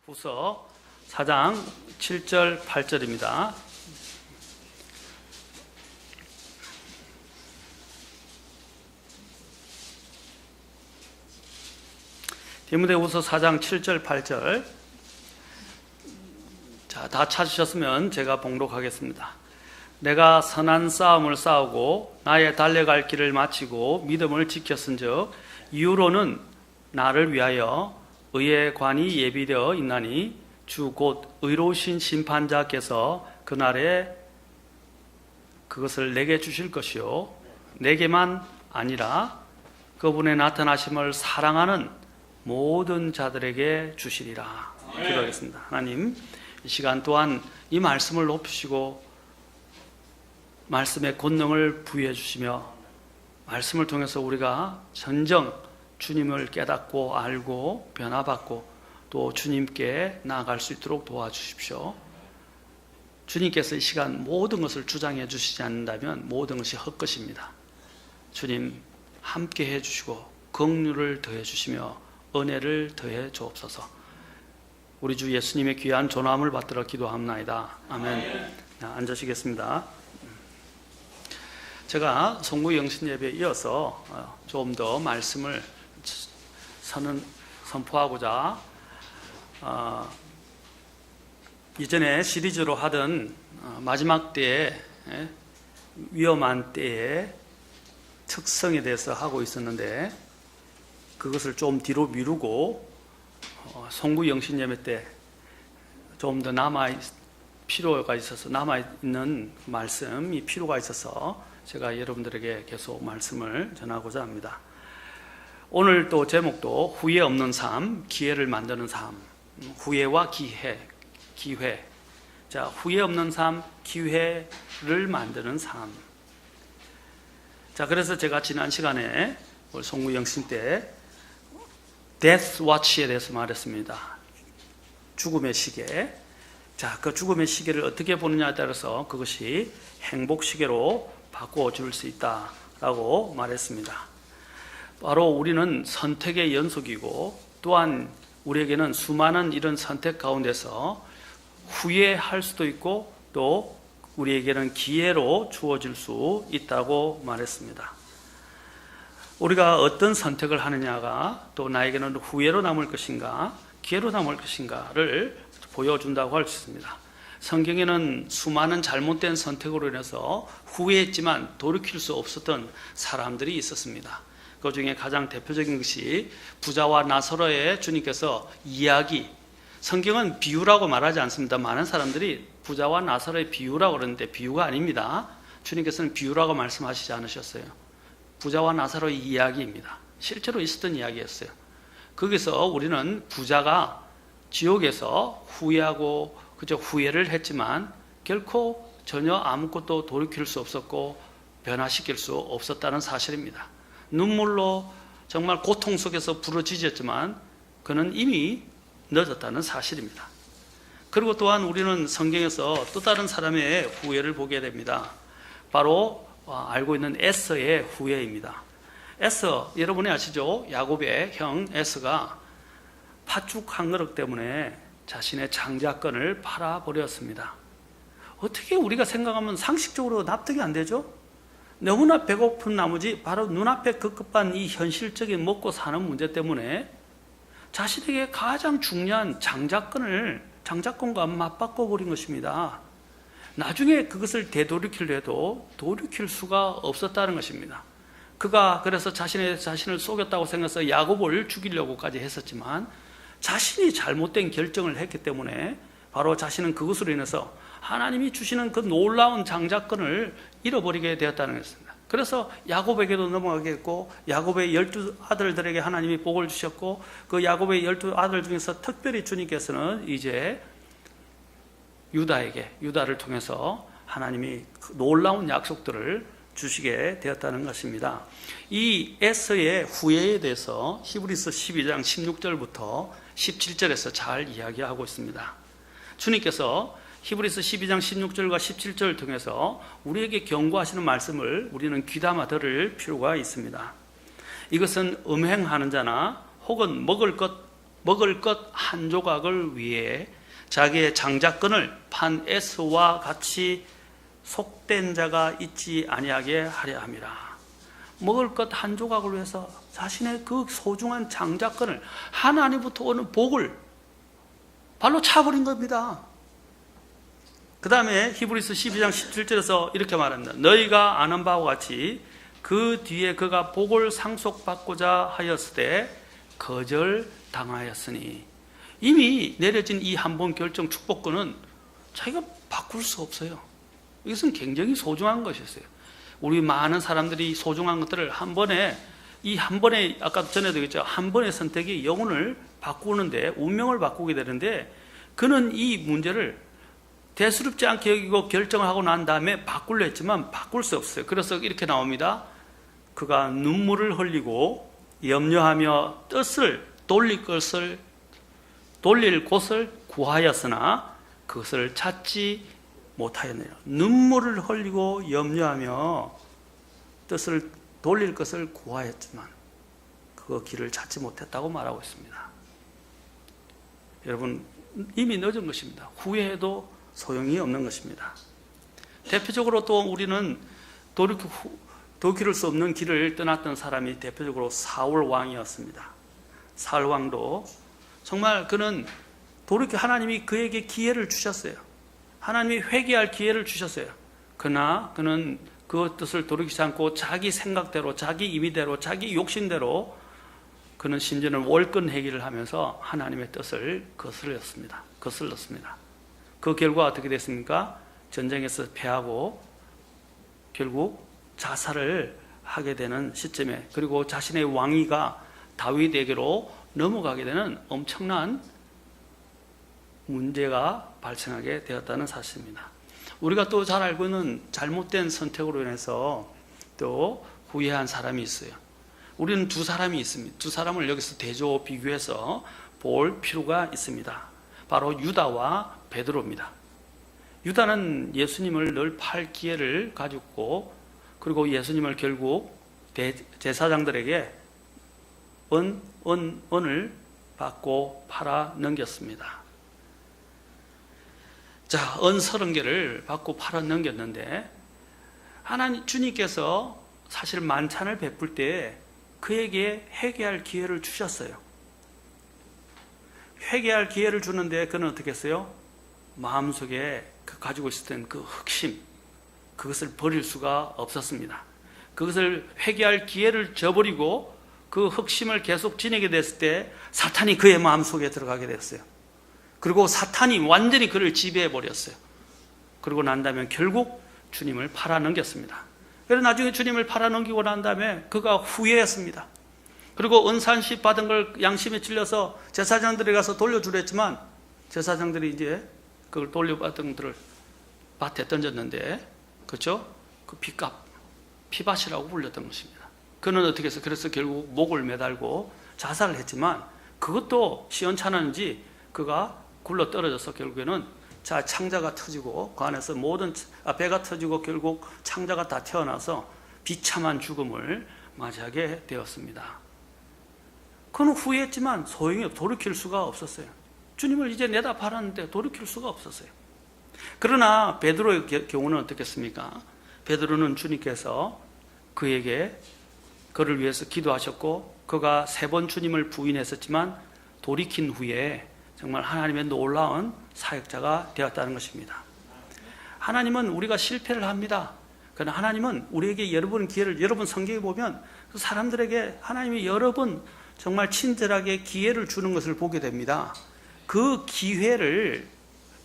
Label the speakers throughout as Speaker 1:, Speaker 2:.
Speaker 1: 후서 4장 7절 8절입니다. 디모데후서 4장 7절 8절. 자, 다 찾으셨으면 제가 봉독하겠습니다. 내가 선한 싸움을 싸우고 나의 달려갈 길을 마치고 믿음을 지켰은즉 이후로는 나를 위하여 의의 관이 예비되어 있나니 주 곧 의로우신 심판자께서 그날에 그것을 내게 주실 것이요 내게만 아니라 그분의 나타나심을 사랑하는 모든 자들에게 주시리라. 기도하겠습니다. 하나님, 이 시간 또한 이 말씀을 높이시고 말씀의 권능을 부여해 주시며 말씀을 통해서 우리가 전정 주님을 깨닫고 알고 변화받고 또 주님께 나아갈 수 있도록 도와주십시오. 주님께서 이 시간 모든 것을 주장해 주시지 않는다면 모든 것이 헛것입니다. 주님 함께 해주시고 긍휼을 더해 주시며 은혜를 더해 주옵소서. 우리 주 예수님의 귀한 존함을 받들어 기도합나이다. 아멘. 앉으시겠습니다. 제가 송구 영신 예배에 이어서 좀 더 말씀을 선포하고자 이전에 시리즈로 하던 마지막 때의 위험한 때의 특성에 대해서 하고 있었는데 그것을 좀 뒤로 미루고 송구 영신 예배 때 좀 더 필요가 있어서 남아있는 말씀이 필요가 있어서 제가 여러분들에게 계속 말씀을 전하고자 합니다. 오늘 또 제목도 후회 없는 삶, 기회를 만드는 삶. 후회와 기회. 자, 후회 없는 삶, 기회를 만드는 삶. 자, 그래서 제가 지난 시간에 송구 영신 때 데스 와치에 대해서 말했습니다. 죽음의 시계. 자, 그 죽음의 시계를 어떻게 보느냐에 따라서 그것이 행복 시계로 바꿔줄 수 있다라고 말했습니다. 바로 우리는 선택의 연속이고 또한 우리에게는 수많은 이런 선택 가운데서 후회할 수도 있고 또 우리에게는 기회로 주어질 수 있다고 말했습니다. 우리가 어떤 선택을 하느냐가 또 나에게는 후회로 남을 것인가 기회로 남을 것인가를 보여준다고 할 수 있습니다. 성경에는 수많은 잘못된 선택으로 인해서 후회했지만 돌이킬 수 없었던 사람들이 있었습니다. 그 중에 가장 대표적인 것이 부자와 나사로의 주님께서 이야기, 성경은 비유라고 말하지 않습니다. 많은 사람들이 부자와 나사로의 비유라고 그러는데 비유가 아닙니다. 주님께서는 비유라고 말씀하시지 않으셨어요. 부자와 나사로의 이야기입니다. 실제로 있었던 이야기였어요. 거기서 우리는 부자가 지옥에서 후회하고 그저 후회를 했지만 결코 전혀 아무것도 돌이킬 수 없었고 변화시킬 수 없었다는 사실입니다. 눈물로 정말 고통 속에서 부러지셨지만 그는 이미 늦었다는 사실입니다. 그리고 또한 우리는 성경에서 또 다른 사람의 후회를 보게 됩니다. 바로 알고 있는 에서의 후회입니다. 에서, 여러분이 아시죠? 야곱의 형 에서가 팥죽 한 그릇 때문에 자신의 장자권을 팔아버렸습니다. 어떻게 우리가 생각하면 상식적으로 납득이 안 되죠? 너무나 배고픈 나머지 바로 눈앞에 급급한 이 현실적인 먹고 사는 문제 때문에 자신에게 가장 중요한 장자권과 맞바꿔버린 것입니다. 나중에 그것을 되돌이키려 해도 돌이킬 수가 없었다는 것입니다. 그가 그래서 자신을 속였다고 생각해서 야곱을 죽이려고까지 했었지만 자신이 잘못된 결정을 했기 때문에 바로 자신은 그것으로 인해서 하나님이 주시는 그 놀라운 장자권을 잃어버리게 되었다는 것입니다. 그래서 야곱에게도 넘어가게 했고 야곱의 12아들들에게 하나님이 복을 주셨고 그 야곱의 12아들 중에서 특별히 주님께서는 이제 유다를 통해서 하나님이 놀라운 약속들을 주시게 되었다는 것입니다. 이 에서의 후회에 대해서 히브리서 12장 16절부터 17절에서 잘 이야기하고 있습니다. 주님께서 히브리서 12장 16절과 17절을 통해서 우리에게 경고하시는 말씀을 우리는 귀담아 들을 필요가 있습니다. 이것은 음행하는 자나 혹은 먹을 것 먹을 것 한 조각을 위해 자기의 장자권을 판 에서와 같이 속된 자가 있지 아니하게 하려 함이라. 먹을 것 한 조각을 위해서 자신의 그 소중한 장자권을, 하나님부터 오는 복을 발로 차버린 겁니다. 그 다음에 히브리서 12장 17절에서 이렇게 말합니다. 너희가 아는 바와 같이 그 뒤에 그가 복을 상속받고자 하였을 때 거절당하였으니, 이미 내려진 이 한 번 결정 축복권은 자기가 바꿀 수 없어요. 이것은 굉장히 소중한 것이었어요. 우리 많은 사람들이 소중한 것들을 한 번에, 이 한 번에, 아까 전에도 얘기했죠, 한 번의 선택이 영혼을 바꾸는데, 운명을 바꾸게 되는데, 그는 이 문제를 대수롭지 않게 여기고 결정을 하고 난 다음에 바꾸려 했지만 바꿀 수 없어요. 그래서 이렇게 나옵니다. 그가 눈물을 흘리고 염려하며 뜻을 돌릴 곳을 구하였으나 그것을 찾지 못하였느니라. 눈물을 흘리고 염려하며 뜻을 돌릴 것을 구하였지만 그 길을 찾지 못했다고 말하고 있습니다. 여러분, 이미 늦은 것입니다. 후회해도 소용이 없는 것입니다. 대표적으로 또 우리는 돌이킬 수 없는 길을 떠났던 사람이 대표적으로 사울 왕이었습니다. 사울 왕도 정말 그는 하나님이 그에게 기회를 주셨어요. 하나님이 회개할 기회를 주셨어요. 그러나 그는 그 뜻을 돌이키지 않고 자기 생각대로, 자기 임의대로, 자기 욕심대로 그는 심지어는 월권 회개를 하면서 하나님의 뜻을 거슬렀습니다. 그 결과 어떻게 됐습니까? 전쟁에서 패하고 결국 자살을 하게 되는 시점에, 그리고 자신의 왕위가 다윗에게로 넘어가게 되는 엄청난 문제가 발생하게 되었다는 사실입니다. 우리가 또 잘 알고 있는 잘못된 선택으로 인해서 또 후회한 사람이 있어요. 우리는 두 사람이 있습니다. 두 사람을 여기서 대조 비교해서 볼 필요가 있습니다. 바로 유다와 베드로입니다. 유다는 예수님을 늘 팔 기회를 가졌고, 그리고 예수님을 결국 제사장들에게 은을 받고 팔아 넘겼습니다. 자, 은 30개를 받고 팔아 넘겼는데, 하나님 주님께서 사실 만찬을 베풀 때 그에게 회개할 기회를 주셨어요. 회개할 기회를 주는데 그는 어떻게 했어요? 마음속에 가지고 있었던 그 흑심, 그것을 버릴 수가 없었습니다. 그것을 회개할 기회를 저버리고 그 흑심을 계속 지니게 됐을 때 사탄이 그의 마음속에 들어가게 됐어요. 그리고 사탄이 완전히 그를 지배해 버렸어요. 그러고 난 다음에 결국 주님을 팔아 넘겼습니다. 그래서 나중에 주님을 팔아 넘기고 난 다음에 그가 후회했습니다. 그리고 은산시 받은 걸 양심에 찔려서 제사장들에 가서 돌려주려 했지만 제사장들이 이제 그걸 돌려받은 것들을 밭에 던졌는데, 그렇죠? 그 피밭이라고 불렸던 것입니다. 그는 어떻게 해서, 그래서 결국 목을 매달고 자살을 했지만 그것도 시원찮았는지 그가 굴러 떨어져서 결국에는 창자가 터지고 그 안에서 배가 터지고 결국 창자가 다 태어나서 비참한 죽음을 맞이하게 되었습니다. 그는 후회했지만 소용이 없어요. 돌이킬 수가 없었어요. 주님을 이제 내다 팔았는데 돌이킬 수가 없었어요. 그러나 베드로의 경우는 어떻겠습니까? 베드로는 주님께서 그를 위해서 기도하셨고, 그가 3번 주님을 부인했었지만 돌이킨 후에 정말 하나님의 놀라운 사역자가 되었다는 것입니다. 하나님은 우리가 실패를 합니다. 그러나 하나님은 우리에게 여러 번 기회를, 여러분 성경에 보면 그 사람들에게 하나님이 여러 번 정말 친절하게 기회를 주는 것을 보게 됩니다. 그 기회를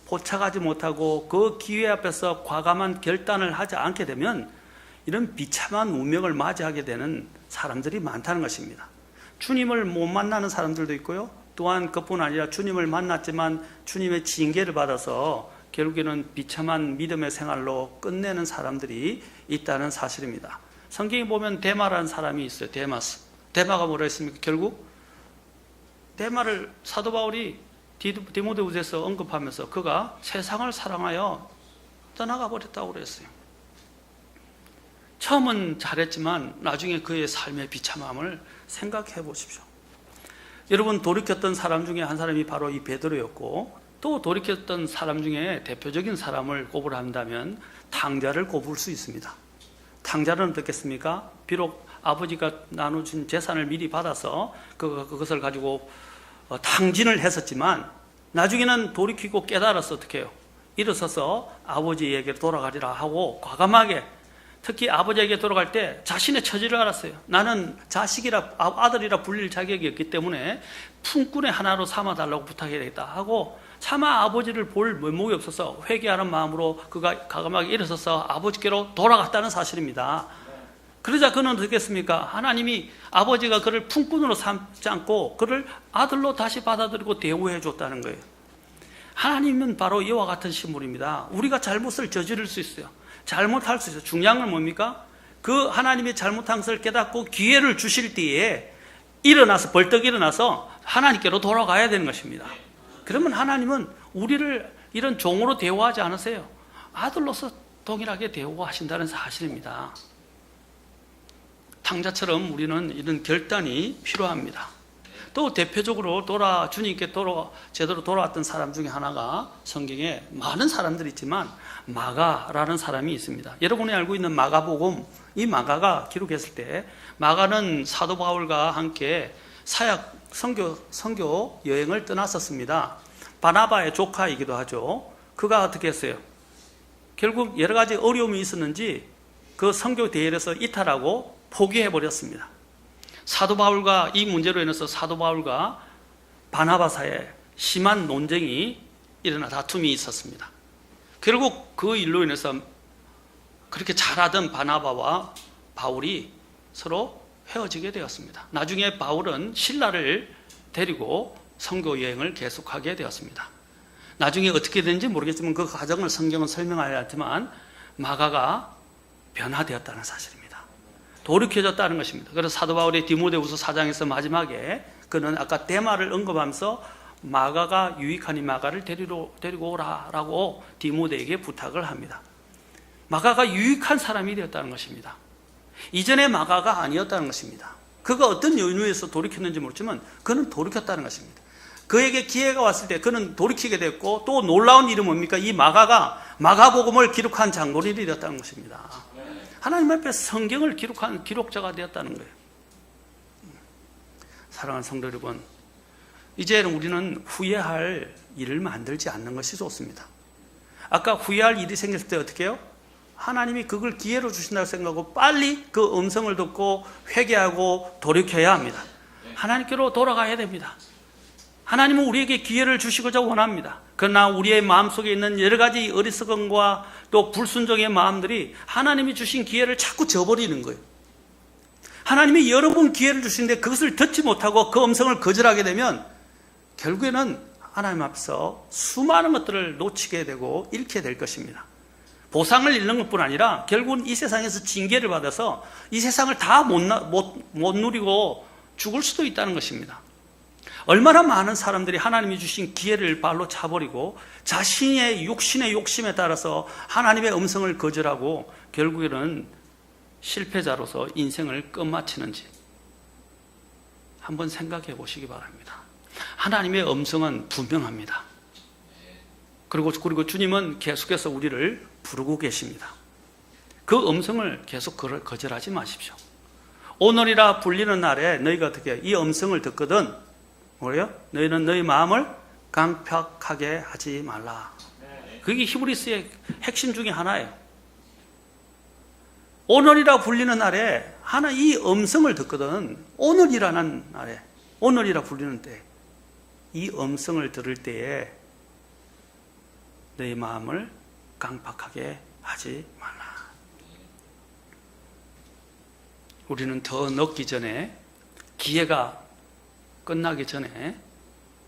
Speaker 1: 포착하지 못하고 그 기회 앞에서 과감한 결단을 하지 않게 되면 이런 비참한 운명을 맞이하게 되는 사람들이 많다는 것입니다. 주님을 못 만나는 사람들도 있고요. 또한 그뿐 아니라 주님을 만났지만 주님의 징계를 받아서 결국에는 비참한 믿음의 생활로 끝내는 사람들이 있다는 사실입니다. 성경에 보면 데마라는 사람이 있어요. 데마가 뭐라 했습니까? 결국 데마를 사도 바울이 디모데후서에서 언급하면서 그가 세상을 사랑하여 떠나가 버렸다고 그랬어요. 처음은 잘했지만 나중에 그의 삶의 비참함을 생각해 보십시오. 여러분, 돌이켰던 사람 중에 한 사람이 바로 이 베드로였고, 또 돌이켰던 사람 중에 대표적인 사람을 꼽으라 한다면 탕자를 꼽을 수 있습니다. 탕자는 어떻겠습니까? 비록 아버지가 나눠준 재산을 미리 받아서 그것을 가지고 탕진을 했었지만 나중에는 돌이키고 깨달아서 어떻게 해요? 일어서서 아버지에게 돌아가리라 하고 과감하게, 특히 아버지에게 돌아갈 때 자신의 처지를 알았어요. 나는 자식이라, 아들이라 불릴 자격이 없기 때문에 품꾼의 하나로 삼아달라고 부탁해야 되겠다 하고 차마 아버지를 볼 면목이 없어서 회개하는 마음으로 그가 과감하게 일어서서 아버지께로 돌아갔다는 사실입니다. 그러자 그는 어떻게 했습니까? 하나님이 아버지가 그를 품꾼으로 삼지 않고 그를 아들로 다시 받아들이고 대우해 줬다는 거예요. 하나님은 바로 이와 같은 신물입니다. 우리가 잘못을 저지를 수 있어요. 잘못할 수 있어요. 중요한 건 뭡니까? 그 하나님의 잘못한 것을 깨닫고 기회를 주실 때에 일어나서, 벌떡 일어나서 하나님께로 돌아가야 되는 것입니다. 그러면 하나님은 우리를 이런 종으로 대우하지 않으세요. 아들로서 동일하게 대우하신다는 사실입니다. 탕자처럼 우리는 이런 결단이 필요합니다. 또 대표적으로 주님께 제대로 돌아왔던 사람 중에 하나가 성경에 많은 사람들이 있지만 마가라는 사람이 있습니다. 여러분이 알고 있는 마가복음, 이 마가가 기록했을 때 마가는 사도 바울과 함께 사역 선교 여행을 떠났었습니다. 바나바의 조카이기도 하죠. 그가 어떻게 했어요? 결국 여러 가지 어려움이 있었는지 그 선교 대회에서 이탈하고 포기해버렸습니다. 사도 바울과 이 문제로 인해서 사도 바울과 바나바 사이에 심한 논쟁이 일어나 다툼이 있었습니다. 결국 그 일로 인해서 그렇게 잘하던 바나바와 바울이 서로 헤어지게 되었습니다. 나중에 바울은 실라를 데리고 선교 여행을 계속하게 되었습니다. 나중에 어떻게 되는지 모르겠지만 그 과정을 성경은 설명하지 않지만 마가가 변화되었다는 사실입니다. 돌이켜졌다는 것입니다. 그래서 사도 바울의 디모데후서 4장에서 마지막에 그는 아까 데마를 언급하면서 마가가 유익하니 마가를 데리고 오라라고 디모데에게 부탁을 합니다. 마가가 유익한 사람이 되었다는 것입니다. 이전에 마가가 아니었다는 것입니다. 그가 어떤 연유에서 돌이켰는지 모르지만 그는 돌이켰다는 것입니다. 그에게 기회가 왔을 때 그는 돌이키게 됐고, 또 놀라운 일은 뭡니까? 이 마가가 마가복음을 기록한 장로들이 되었다는 것입니다. 하나님 앞에 성경을 기록한 기록자가 되었다는 거예요. 사랑하는 성도 여러분, 이제는 우리는 후회할 일을 만들지 않는 것이 좋습니다. 아까 후회할 일이 생겼을 때 어떻게 해요? 하나님이 그걸 기회로 주신다고 생각하고 빨리 그 음성을 듣고 회개하고 돌이켜야 합니다. 하나님께로 돌아가야 됩니다. 하나님은 우리에게 기회를 주시고자 원합니다. 그러나 우리의 마음속에 있는 여러 가지 어리석음과 또 불순종의 마음들이 하나님이 주신 기회를 자꾸 저버리는 거예요. 하나님이 여러 번 기회를 주시는데 그것을 듣지 못하고 그 음성을 거절하게 되면 결국에는 하나님 앞에서 수많은 것들을 놓치게 되고 잃게 될 것입니다. 보상을 잃는 것뿐 아니라 결국은 이 세상에서 징계를 받아서 이 세상을 다 못 누리고 죽을 수도 있다는 것입니다. 얼마나 많은 사람들이 하나님이 주신 기회를 발로 차버리고 자신의 육신의 욕심에 따라서 하나님의 음성을 거절하고 결국에는 실패자로서 인생을 끝마치는지 한번 생각해 보시기 바랍니다. 하나님의 음성은 분명합니다. 그리고 주님은 계속해서 우리를 부르고 계십니다. 그 음성을 계속 거절하지 마십시오. 오늘이라 불리는 날에 너희가 어떻게 이 음성을 듣거든 뭐래요? 너희는 너희 마음을 강팍하게 하지 말라. 그게 히브리스의 핵심 중에 하나예요. 오늘이라 불리는 날에 이 음성을 듣거든. 오늘이라는 날에, 오늘이라 불리는 때, 이 음성을 들을 때에 너희 마음을 강팍하게 하지 말라. 우리는 더 늦기 전에, 기회가 끝나기 전에,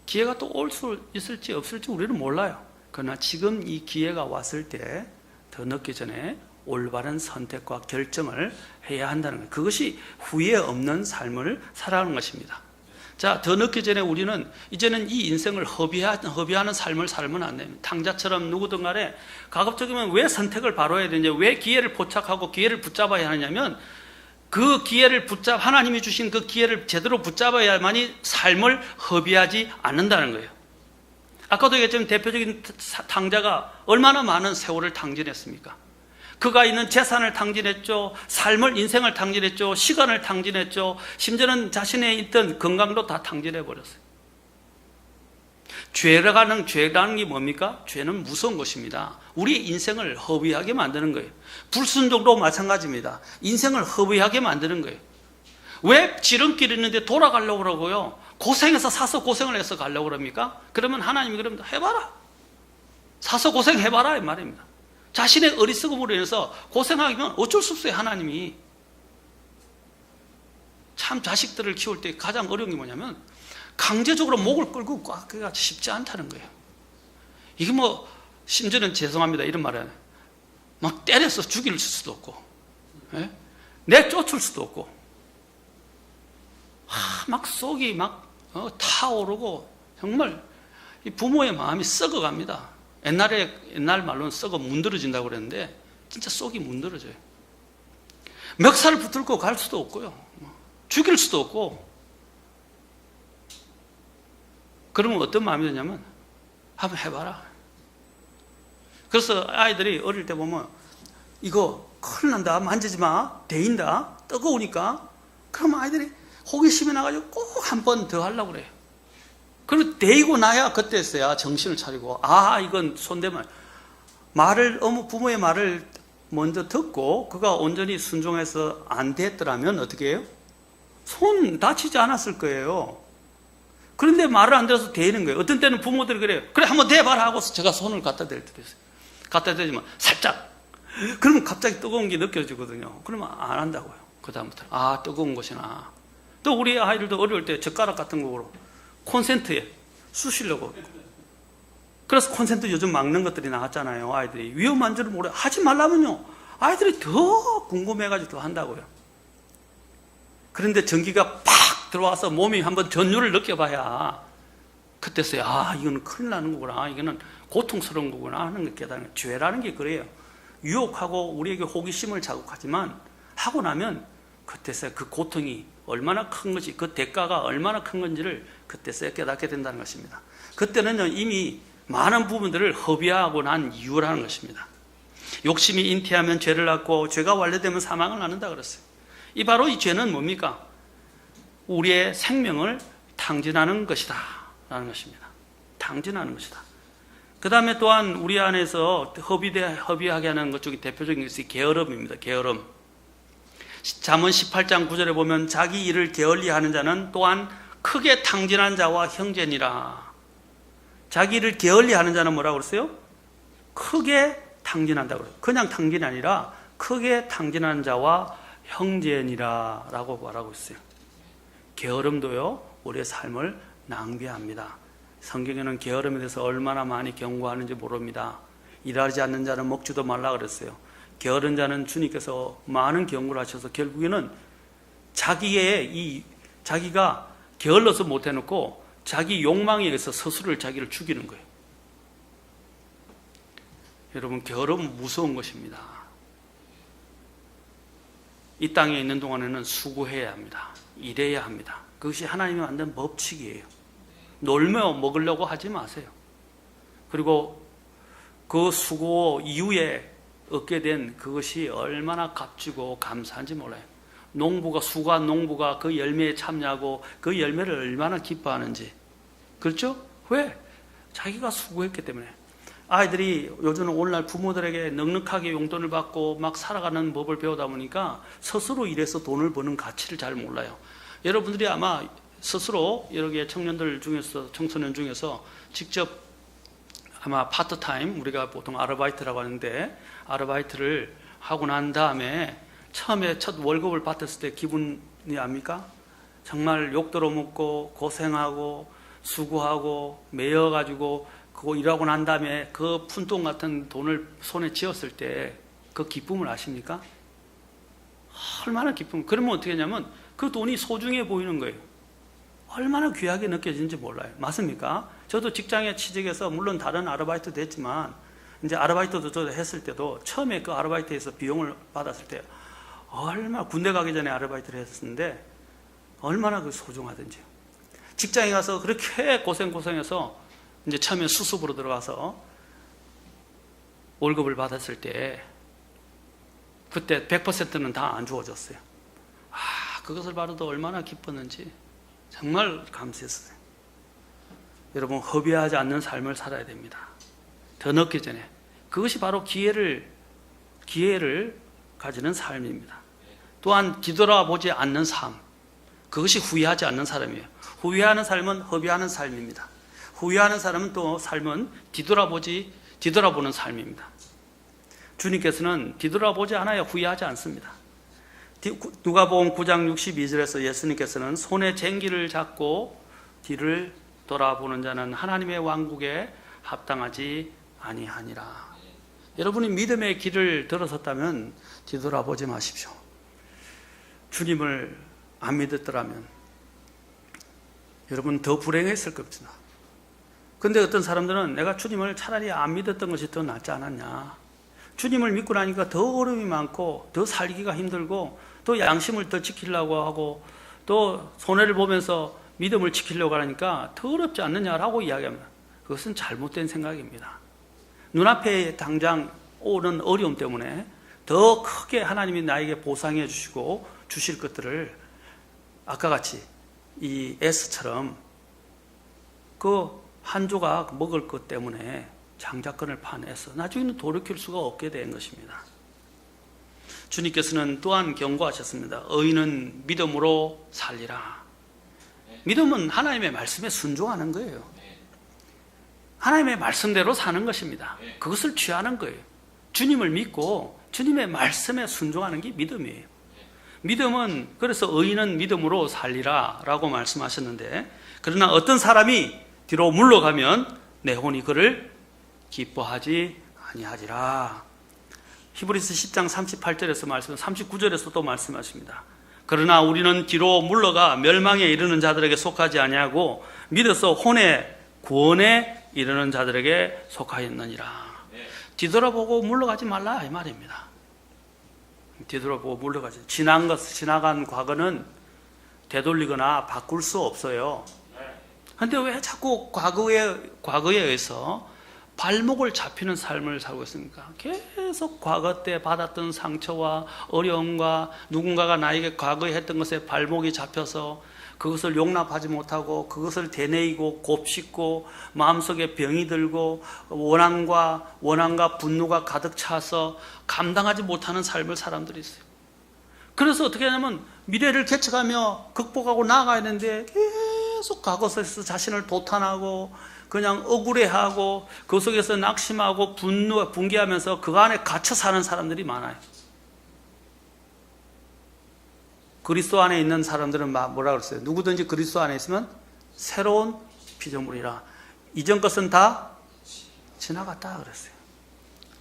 Speaker 1: 기회가 또 올 수 있을지 없을지 우리는 몰라요. 그러나 지금 이 기회가 왔을 때 더 늦기 전에 올바른 선택과 결정을 해야 한다는 거예요. 그것이 후회 없는 삶을 살아가는 것입니다. 자, 더 늦기 전에 우리는 이제는 이 인생을 허비하는 삶을 살면 안 됩니다. 탕자처럼 누구든 간에 가급적이면 왜 선택을 바로 해야 되냐, 왜 기회를 포착하고 기회를 붙잡아야 하느냐면 그 기회를 하나님이 주신 그 기회를 제대로 붙잡아야만이 삶을 허비하지 않는다는 거예요. 아까도 얘기했지만 대표적인 탕자가 얼마나 많은 세월을 탕진했습니까? 그가 있는 재산을 탕진했죠. 삶을, 인생을 탕진했죠. 시간을 탕진했죠. 심지어는 자신의 있던 건강도 다 탕진해버렸어요. 죄라는 게 뭡니까? 죄는 무서운 것입니다. 우리 인생을 허비하게 만드는 거예요. 불순종도 마찬가지입니다. 인생을 허비하게 만드는 거예요. 왜 지름길 있는데 돌아가려고 그러고요? 고생해서 사서 고생을 해서 가려고 그럽니까? 그러면 하나님이 그럽니다. 해봐라. 사서 고생해봐라 이 말입니다. 자신의 어리석음으로 인해서 고생하면 어쩔 수 없어요. 하나님이. 참 자식들을 키울 때 가장 어려운 게 뭐냐면 강제적으로 목을 끌고 꽉기가 쉽지 않다는 거예요. 이게 뭐 심지어는 죄송합니다 이런 말은 막 때려서 죽일 수도 없고, 내쫓을 수도 없고, 막 속이 막 타오르고 정말 이 부모의 마음이 썩어갑니다. 옛날 말로는 썩어 문드러진다고 그랬는데 진짜 속이 문드러져요. 멱살을 붙들고 갈 수도 없고요, 죽일 수도 없고. 그러면 어떤 마음이 드냐면 한번 해봐라. 그래서 아이들이 어릴 때 보면 이거 큰일 난다, 만지지 마, 데인다, 뜨거우니까. 그러면 아이들이 호기심이 나가지고 꼭 한 번 더 하려고 그래요. 그리고 데이고 나야 그때서야 정신을 차리고, 이건 손대면 부모의 말을 먼저 듣고 그가 온전히 순종해서 안 됐더라면 어떻게 해요? 손 다치지 않았을 거예요. 그런데 말을 안 들어서 대는 거예요. 어떤 때는 부모들이 그래요. 그래 한번 대봐라 하고 제가 손을 갖다 댈 때도 있어요. 갖다 대지만 살짝, 그러면 갑자기 뜨거운 게 느껴지거든요. 그러면 안 한다고요. 그 다음부터 뜨거운 것이나. 또 우리 아이들도 어려울 때 젓가락 같은 거로 콘센트에 쑤시려고. 그래서 콘센트 요즘 막는 것들이 나왔잖아요. 아이들이 위험한 줄 모르 하지 말라면요 아이들이 더 궁금해가지고 더 한다고요. 그런데 전기가 팍 들어와서 몸이 한번 전율을 느껴봐야 그때서야 이거는 큰일 나는 거구나, 이거는 고통스러운 거구나 하는 걸 깨닫는 거예요. 죄라는 게 그래요. 유혹하고 우리에게 호기심을 자극하지만 하고 나면 그때서야 그 고통이 얼마나 큰 것이, 그 대가가 얼마나 큰 건지를 그때서야 깨닫게 된다는 것입니다. 그때는 이미 많은 부분들을 허비하고 난 이유라는 것입니다. 욕심이 잉태하면 죄를 낳고 죄가 완료되면 사망을 낳는다 그랬어요. 바로 이 죄는 뭡니까? 우리의 생명을 탕진하는 것이다 라는 것입니다. 탕진하는 것이다. 그 다음에 또한 우리 안에서 허비하게 하는 것 중에 대표적인 것이 게으름입니다. 게으름. 잠언 18장 9절에 보면 자기 일을 게을리하는 자는 또한 크게 탕진한 자와 형제니라. 자기 일을 게을리하는 자는 뭐라고 그랬어요? 크게 탕진한다고 그래요. 그냥 탕진이 아니라 크게 탕진하는 자와 형제니라 라고 말하고 있어요. 게으름도요 우리의 삶을 낭비합니다. 성경에는 게으름에 대해서 얼마나 많이 경고하는지 모릅니다. 일하지 않는 자는 먹지도 말라 그랬어요. 게으른 자는 주님께서 많은 경고를 하셔서 결국에는 자기가 게을러서 못해놓고 자기 욕망에 의해서 스스로 자기를 죽이는 거예요. 여러분, 게으름은 무서운 것입니다. 이 땅에 있는 동안에는 수고해야 합니다. 일해야 합니다. 그것이 하나님이 만든 법칙이에요. 놀며 먹으려고 하지 마세요. 그리고 그 수고 이후에 얻게 된 그것이 얼마나 값지고 감사한지 몰라요. 수고한 농부가 그 열매에 참여하고 그 열매를 얼마나 기뻐하는지. 그렇죠? 왜? 자기가 수고했기 때문에. 아이들이 요즘은 오늘날 부모들에게 넉넉하게 용돈을 받고 막 살아가는 법을 배우다 보니까 스스로 일해서 돈을 버는 가치를 잘 몰라요. 여러분들이 아마 스스로 여러 개 청년들 중에서, 청소년 중에서 직접 아마 파트타임, 우리가 보통 아르바이트라고 하는데, 아르바이트를 하고 난 다음에 처음에 첫 월급을 받았을 때 기분이 압니까? 정말 욕들어 먹고 고생하고 수고하고 매여가지고 그거 일하고 난 다음에 그 푼돈 같은 돈을 손에 쥐었을 때 그 기쁨을 아십니까? 얼마나 기쁨. 그러면 어떻게 하냐면 그 돈이 소중해 보이는 거예요. 얼마나 귀하게 느껴지는지 몰라요. 맞습니까? 저도 직장에 취직해서 물론 다른 아르바이트도 했지만 이제 아르바이트도 저도 했을 때도 처음에 그 아르바이트에서 비용을 받았을 때 얼마나 군대 가기 전에 아르바이트를 했었는데 얼마나 그 소중하든지요. 직장에 가서 그렇게 고생해서 이제 처음에 수습으로 들어가서 월급을 받았을 때 그때 100%는 다 안 주어졌어요. 그것을 바로도 얼마나 기뻤는지 정말 감사했어요. 여러분, 허비하지 않는 삶을 살아야 됩니다. 더 늦기 전에. 그것이 바로 기회를 가지는 삶입니다. 또한 뒤돌아보지 않는 삶, 그것이 후회하지 않는 사람이에요. 후회하는 삶은 허비하는 삶입니다. 후회하는 사람은 또 삶은 뒤돌아보는 삶입니다. 주님께서는 뒤돌아보지 않아요. 후회하지 않습니다. 누가복음 9장 62절에서 예수님께서는 손에 쟁기를 잡고 뒤를 돌아보는 자는 하나님의 왕국에 합당하지 아니하니라. 여러분이 믿음의 길을 들어섰다면 뒤돌아보지 마십시오. 주님을 안 믿었더라면 여러분 더 불행했을 겁니다. 근데 어떤 사람들은 내가 주님을 차라리 안 믿었던 것이 더 낫지 않았냐. 주님을 믿고 나니까 더 어려움이 많고 더 살기가 힘들고 또 양심을 더 지키려고 하고 또 손해를 보면서 믿음을 지키려고 하니까 더 어렵지 않느냐라고 이야기합니다. 그것은 잘못된 생각입니다. 눈앞에 당장 오는 어려움 때문에 더 크게 하나님이 나에게 보상해 주시고 주실 것들을 아까 같이 이 에스처럼 그 한 조각 먹을 것 때문에 장자권을 파내서 나중에는 돌이킬 수가 없게 된 것입니다. 주님께서는 또한 경고하셨습니다. 의인은 믿음으로 살리라. 믿음은 하나님의 말씀에 순종하는 거예요. 하나님의 말씀대로 사는 것입니다. 그것을 취하는 거예요. 주님을 믿고 주님의 말씀에 순종하는 게 믿음이에요. 믿음은 그래서 의인은 믿음으로 살리라 라고 말씀하셨는데, 그러나 어떤 사람이 뒤로 물러가면 내 혼이 그를 기뻐하지 아니하리라. 히브리서 10장 38절에서 말씀, 39절에서 또 말씀하십니다. 그러나 우리는 뒤로 물러가 멸망에 이르는 자들에게 속하지 아니하고 믿어서 혼의 구원에 이르는 자들에게 속하였느니라. 뒤돌아보고 물러가지 말라 이 말입니다. 뒤돌아보고 물러가지. 지나간 과거는 되돌리거나 바꿀 수 없어요. 그런데 왜 자꾸 과거에 의해서 발목을 잡히는 삶을 살고 있습니까? 계속 과거 때 받았던 상처와 어려움과 누군가가 나에게 과거에 했던 것에 발목이 잡혀서 그것을 용납하지 못하고 그것을 되뇌이고 곱씹고 마음속에 병이 들고 원한과 분노가 가득 차서 감당하지 못하는 삶을 사람들이 있어요. 그래서 어떻게 하냐면 미래를 개척하며 극복하고 나아가야 되는데 계속 과거 속에서 자신을 도탄하고 그냥 억울해하고 그 속에서 낙심하고 분개하면서 그 안에 갇혀 사는 사람들이 많아요. 그리스도 안에 있는 사람들은 뭐라 그랬어요? 누구든지 그리스도 안에 있으면 새로운 피조물이라. 이전 것은 다 지나갔다 그랬어요.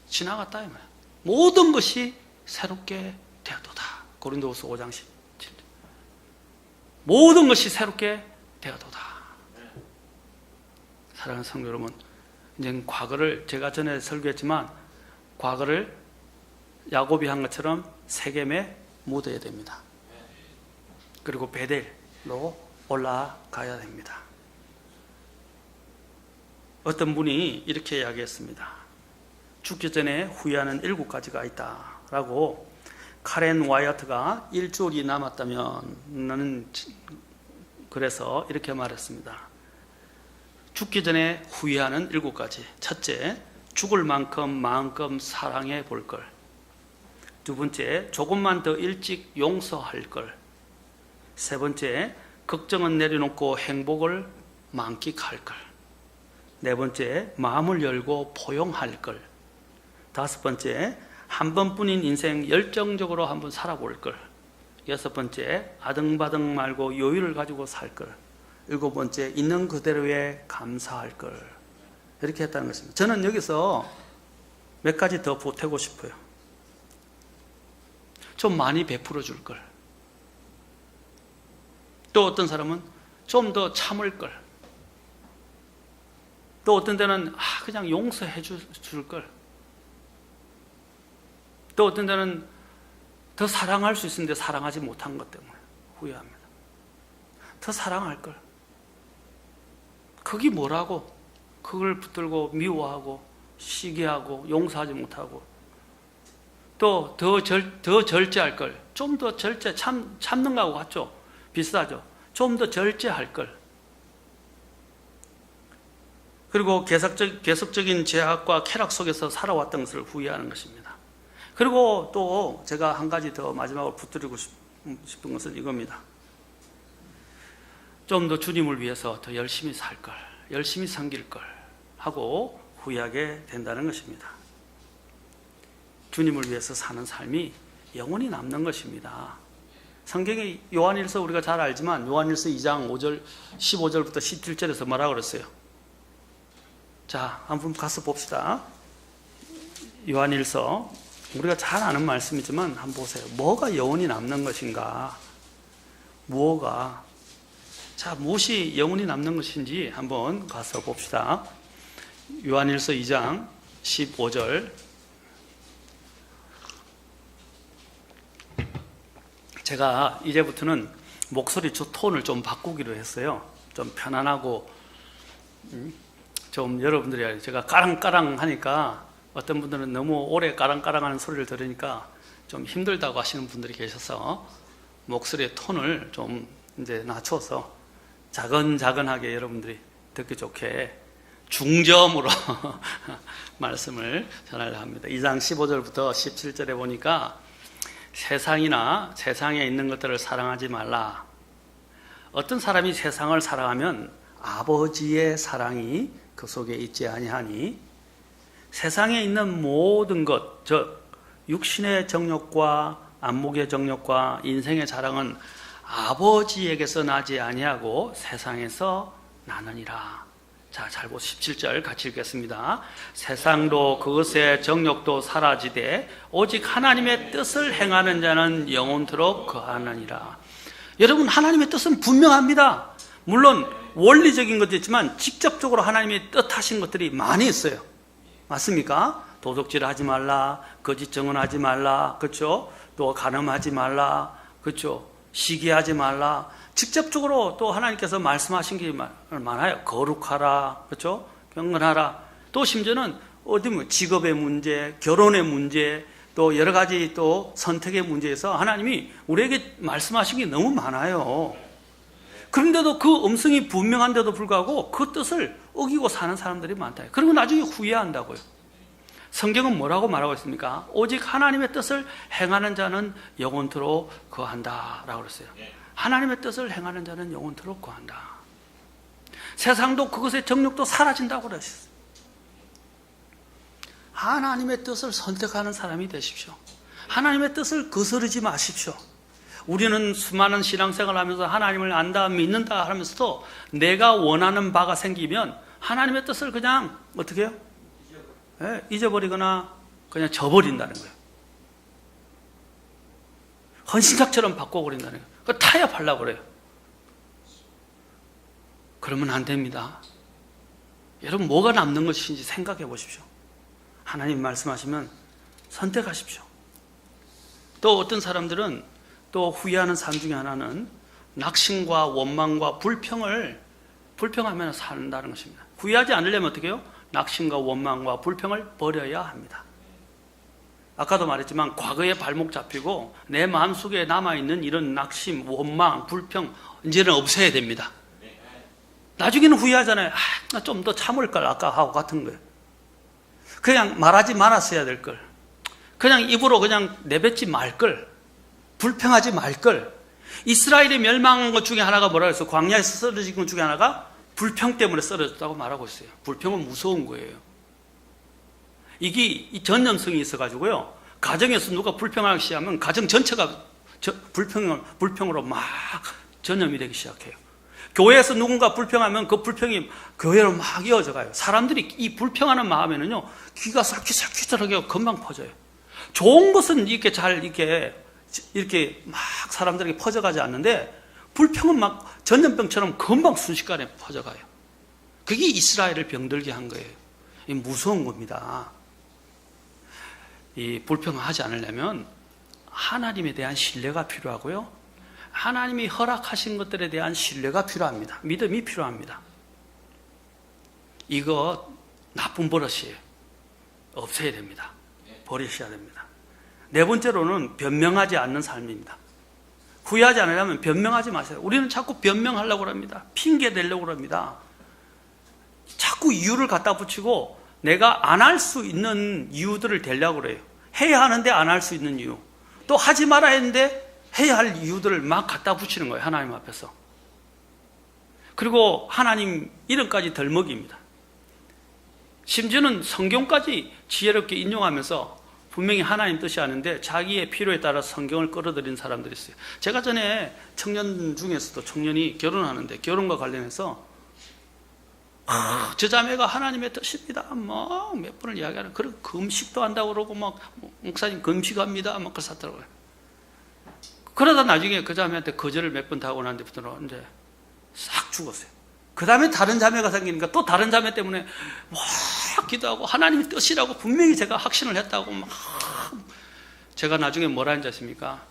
Speaker 1: 지나갔다 이 말이에요. 모든 것이 새롭게 되었도다. 고린도후서 5장 17절. 모든 것이 새롭게 되었도다. 사랑하는 성도 여러분, 이제 과거를 제가 전에 설교했지만 과거를 야곱이 한 것처럼 세겜에 묻어야 됩니다. 그리고 베델로 올라가야 됩니다. 어떤 분이 이렇게 이야기했습니다. 죽기 전에 후회하는 7가지가 있다라고. 카렌 와이어트가 일주일이 남았다면 그래서 이렇게 말했습니다. 죽기 전에 후회하는 7가지. 첫째, 죽을 만큼 마음껏 사랑해 볼 걸. 두 번째, 조금만 더 일찍 용서할 걸. 세 번째, 걱정은 내려놓고 행복을 만끽할 걸. 네 번째, 마음을 열고 포용할 걸. 다섯 번째, 한 번뿐인 인생 열정적으로 한번 살아볼 걸. 여섯 번째, 아등바등 말고 여유를 가지고 살 걸. 일곱 번째, 있는 그대로에 감사할 걸. 이렇게 했다는 것입니다. 저는 여기서 몇 가지 더 보태고 싶어요. 좀 많이 베풀어 줄 걸. 또 어떤 사람은 좀 더 참을 걸. 또 어떤 데는 그냥 용서해 줄 걸. 또 어떤 데는 더 사랑할 수 있었는데 사랑하지 못한 것 때문에 후회합니다. 더 사랑할 걸. 그게 뭐라고? 그걸 붙들고 미워하고 시기하고 용서하지 못하고 또 더 절제할 걸. 좀 더 참는 거하고 같죠? 비슷하죠? 좀 더 절제할 걸. 그리고 계속적인 제약과 쾌락 속에서 살아왔던 것을 후회하는 것입니다. 그리고 또 제가 한 가지 더 마지막으로 붙들고 싶은 것은 이겁니다. 좀 더 주님을 위해서 더 열심히 살 걸, 열심히 섬길 걸 하고 후회하게 된다는 것입니다. 주님을 위해서 사는 삶이 영원히 남는 것입니다. 성경의 요한일서 우리가 잘 알지만 요한일서 2장 15절부터 17절에서 뭐라고 그랬어요? 자, 한번 가서 봅시다. 요한일서 우리가 잘 아는 말씀이지만 한번 보세요. 뭐가 영원히 남는 것인가? 자, 무엇이 영원히 남는 것인지 한번 가서 봅시다. 요한일서 2장 15절. 제가 이제부터는 목소리 톤을 좀 바꾸기로 했어요. 좀 편안하고 좀 여러분들이 제가 까랑까랑 하니까 어떤 분들은 너무 오래 까랑까랑하는 소리를 들으니까 좀 힘들다고 하시는 분들이 계셔서 목소리의 톤을 좀 이제 낮춰서 자근자근하게 여러분들이 듣기 좋게 중저음으로 말씀을 전하려 합니다. 2장 15절부터 17절에 보니까 세상이나 세상에 있는 것들을 사랑하지 말라. 어떤 사람이 세상을 사랑하면 아버지의 사랑이 그 속에 있지 아니하니 세상에 있는 모든 것, 즉 육신의 정욕과 안목의 정욕과 인생의 자랑은 아버지에게서 나지 아니하고 세상에서 나느니라. 자, 잘 보시고 17절 같이 읽겠습니다. 세상도 그것의 정욕도 사라지되 오직 하나님의 뜻을 행하는 자는 영원토록 거하느니라. 여러분, 하나님의 뜻은 분명합니다. 물론 원리적인 것도 있지만 직접적으로 하나님이 뜻하신 것들이 많이 있어요. 맞습니까? 도둑질 하지 말라, 거짓 증언하지 말라, 그렇죠? 또 간음하지 말라, 그렇죠? 시기하지 말라. 직접적으로 또 하나님께서 말씀하신 게 많아요. 거룩하라, 그렇죠? 경건하라. 또 심지어는 직업의 문제, 결혼의 문제, 또 여러 가지 또 선택의 문제에서 하나님이 우리에게 말씀하신 게 너무 많아요. 그런데도 그 음성이 분명한데도 불구하고 그 뜻을 어기고 사는 사람들이 많다. 그리고 나중에 후회한다고요. 성경은 뭐라고 말하고 있습니까? 오직 하나님의 뜻을 행하는 자는 영원토록 거한다라고 그랬어요. 하나님의 뜻을 행하는 자는 영원토록 거한다. 세상도 그것의 정욕도 사라진다고 그랬어요. 하나님의 뜻을 선택하는 사람이 되십시오. 하나님의 뜻을 거스르지 마십시오. 우리는 수많은 신앙생활을 하면서 하나님을 안다, 믿는다 하면서도 내가 원하는 바가 생기면 하나님의 뜻을 그냥 어떻게 해요? 잊어버리거나 그냥 저버린다는 거예요. 헌신짝처럼 바꿔버린다는 거예요. 그거 타협하려고 그래요. 그러면 안 됩니다. 여러분, 뭐가 남는 것인지 생각해 보십시오. 하나님 말씀하시면 선택하십시오. 또 어떤 사람들은 또 후회하는 삶 중에 하나는 낙심과 원망과 불평하며 산다는 것입니다. 후회하지 않으려면 어떻게 해요? 낙심과 원망과 불평을 버려야 합니다. 아까도 말했지만 과거에 발목 잡히고 내 마음속에 남아있는 이런 낙심, 원망, 불평 이제는 없애야 됩니다. 나중에는 후회하잖아요. 좀 더 참을 걸 아까 하고 같은 거예요. 그냥 말하지 말았어야 될 걸. 그냥 입으로 그냥 내뱉지 말 걸. 불평하지 말 걸. 이스라엘이 멸망한 것 중에 하나가 뭐라고 했어요? 광야에서 쓰러진 것 중에 하나가 불평 때문에 쓰러졌다고 말하고 있어요. 불평은 무서운 거예요. 이게 전염성이 있어가지고요. 가정에서 누가 불평하기 시작하면 가정 전체가 불평으로 막 전염이 되기 시작해요. 교회에서 누군가 불평하면 그 불평이 교회로 막 이어져 가요. 사람들이 이 불평하는 마음에는요, 귀가 살퀴살퀴살하게 금방 퍼져요. 좋은 것은 이렇게 막 사람들에게 퍼져가지 않는데, 불평은 막 전염병처럼 금방 순식간에 퍼져가요. 그게 이스라엘을 병들게 한 거예요. 이 무서운 겁니다. 이 불평하지 않으려면 하나님에 대한 신뢰가 필요하고요. 하나님이 허락하신 것들에 대한 신뢰가 필요합니다. 믿음이 필요합니다. 이거 나쁜 버릇이에요. 없애야 됩니다. 버리셔야 됩니다. 네 번째로는 변명하지 않는 삶입니다. 후회하지 않으려면 변명하지 마세요. 우리는 자꾸 변명하려고 합니다. 핑계 대려고 합니다. 자꾸 이유를 갖다 붙이고 내가 안 할 수 있는 이유들을 대려고 그래요. 해야 하는데 안 할 수 있는 이유. 또 하지 말아야 했는데 해야 할 이유들을 막 갖다 붙이는 거예요. 하나님 앞에서. 그리고 하나님 이름까지 덜먹입니다. 심지어는 성경까지 지혜롭게 인용하면서 분명히 하나님 뜻이 아는데 자기의 필요에 따라 성경을 끌어들이는 사람들이 있어요. 제가 전에 청년 중에서도 청년이 결혼하는데 결혼과 관련해서 저 자매가 하나님의 뜻입니다. 뭐 몇 번을 이야기하는 그런 금식도 한다고 그러고 막 목사님 금식합니다. 막 그러더라고요. 그러다 나중에 그 자매한테 거절을 몇 번 당하고 난 뒤부터는 이제 싹 죽었어요. 그 다음에 다른 자매가 생기니까 또 다른 자매 때문에 막 기도하고 하나님의 뜻이라고 분명히 제가 확신을 했다고 막 제가 나중에 뭐라 했는지 아십니까?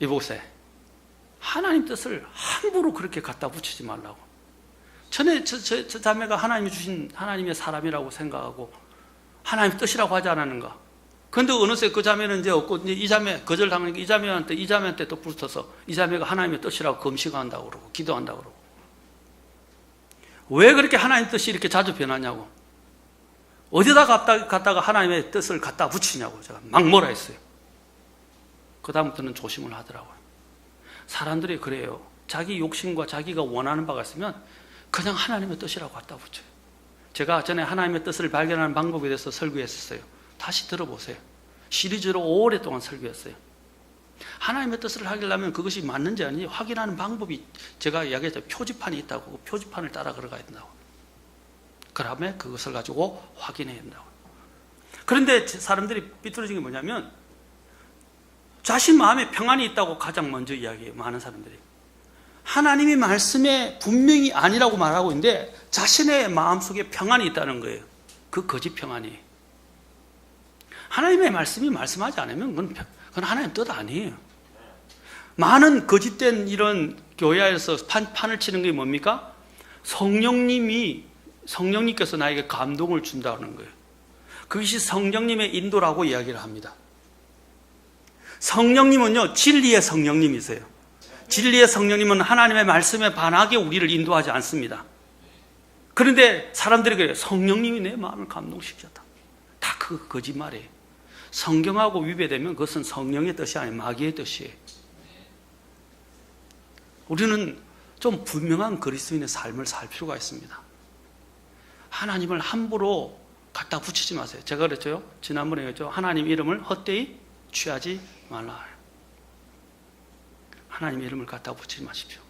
Speaker 1: 이보세요. 하나님 뜻을 함부로 그렇게 갖다 붙이지 말라고. 전에 저 자매가 하나님이 주신 하나님의 사람이라고 생각하고 하나님 뜻이라고 하지 않았는가? 그런데 어느새 그 자매는 이제 없고 이제 이 자매 거절당하니까 이 자매한테 또 붙어서 이 자매가 하나님의 뜻이라고 금식한다고 그러고 기도한다고 그러고. 왜 그렇게 하나님 뜻이 이렇게 자주 변하냐고. 어디다 갖다가 하나님의 뜻을 갖다 붙이냐고 제가 막 뭐라 했어요. 그 다음부터는 조심을 하더라고요. 사람들이 그래요. 자기 욕심과 자기가 원하는 바가 있으면 그냥 하나님의 뜻이라고 갖다 붙여요. 제가 전에 하나님의 뜻을 발견하는 방법에 대해서 설교했었어요. 다시 들어보세요. 시리즈로 오랫동안 설교했어요. 하나님의 뜻을 하려면 그것이 맞는지 아닌지 확인하는 방법이 제가 이야기했죠. 표지판이 있다고. 그 표지판을 따라 걸어가야 된다고. 그다음에 그것을 가지고 확인해야 된다고. 그런데 사람들이 삐뚤어진 게 뭐냐면 자신 마음에 평안이 있다고 가장 먼저 이야기해요. 많은 사람들이. 하나님의 말씀에 분명히 아니라고 말하고 있는데 자신의 마음속에 평안이 있다는 거예요. 그 거짓 평안이. 하나님의 말씀이 말씀하지 않으면 그건 하나님 뜻 아니에요. 많은 거짓된 이런 교회에서 판을 치는 게 뭡니까? 성령님께서 나에게 감동을 준다는 거예요. 그것이 성령님의 인도라고 이야기를 합니다. 성령님은요, 진리의 성령님이세요. 진리의 성령님은 하나님의 말씀에 반하게 우리를 인도하지 않습니다. 그런데 사람들이 그래요. 성령님이 내 마음을 감동시켰다. 다 그 거짓말이에요. 성경하고 위배되면 그것은 성령의 뜻이 아니라 마귀의 뜻이에요. 우리는 좀 분명한 그리스도인의 삶을 살 필요가 있습니다. 하나님을 함부로 갖다 붙이지 마세요. 제가 그랬죠. 지난번에 그랬죠. 하나님 이름을 헛되이 취하지 말라. 하나님의 이름을 갖다 붙이지 마십시오.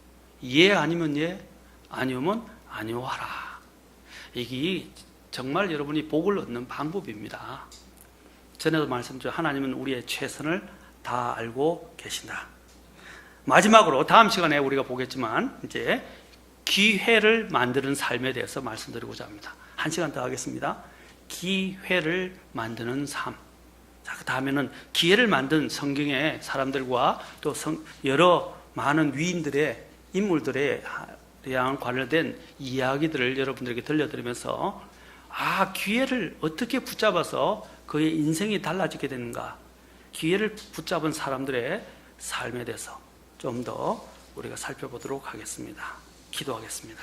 Speaker 1: 예 아니면 예, 아니오면 아니오 하라. 이게 정말 여러분이 복을 얻는 방법입니다. 전에도 말씀드렸죠. 하나님은 우리의 최선을 다 알고 계신다. 마지막으로 다음 시간에 우리가 보겠지만 이제 기회를 만드는 삶에 대해서 말씀드리고자 합니다. 한 시간 더 하겠습니다. 기회를 만드는 삶. 자, 그 다음에는 기회를 만든 성경의 사람들과 또 여러 많은 위인들의 인물들에 대한 관련된 이야기들을 여러분들에게 들려드리면서 기회를 어떻게 붙잡아서 그의 인생이 달라지게 되는가, 기회를 붙잡은 사람들의 삶에 대해서 좀 더 우리가 살펴보도록 하겠습니다. 기도하겠습니다.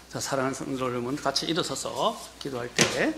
Speaker 1: 자, 사랑하는 성도 여러분, 같이 일어서서 기도할 때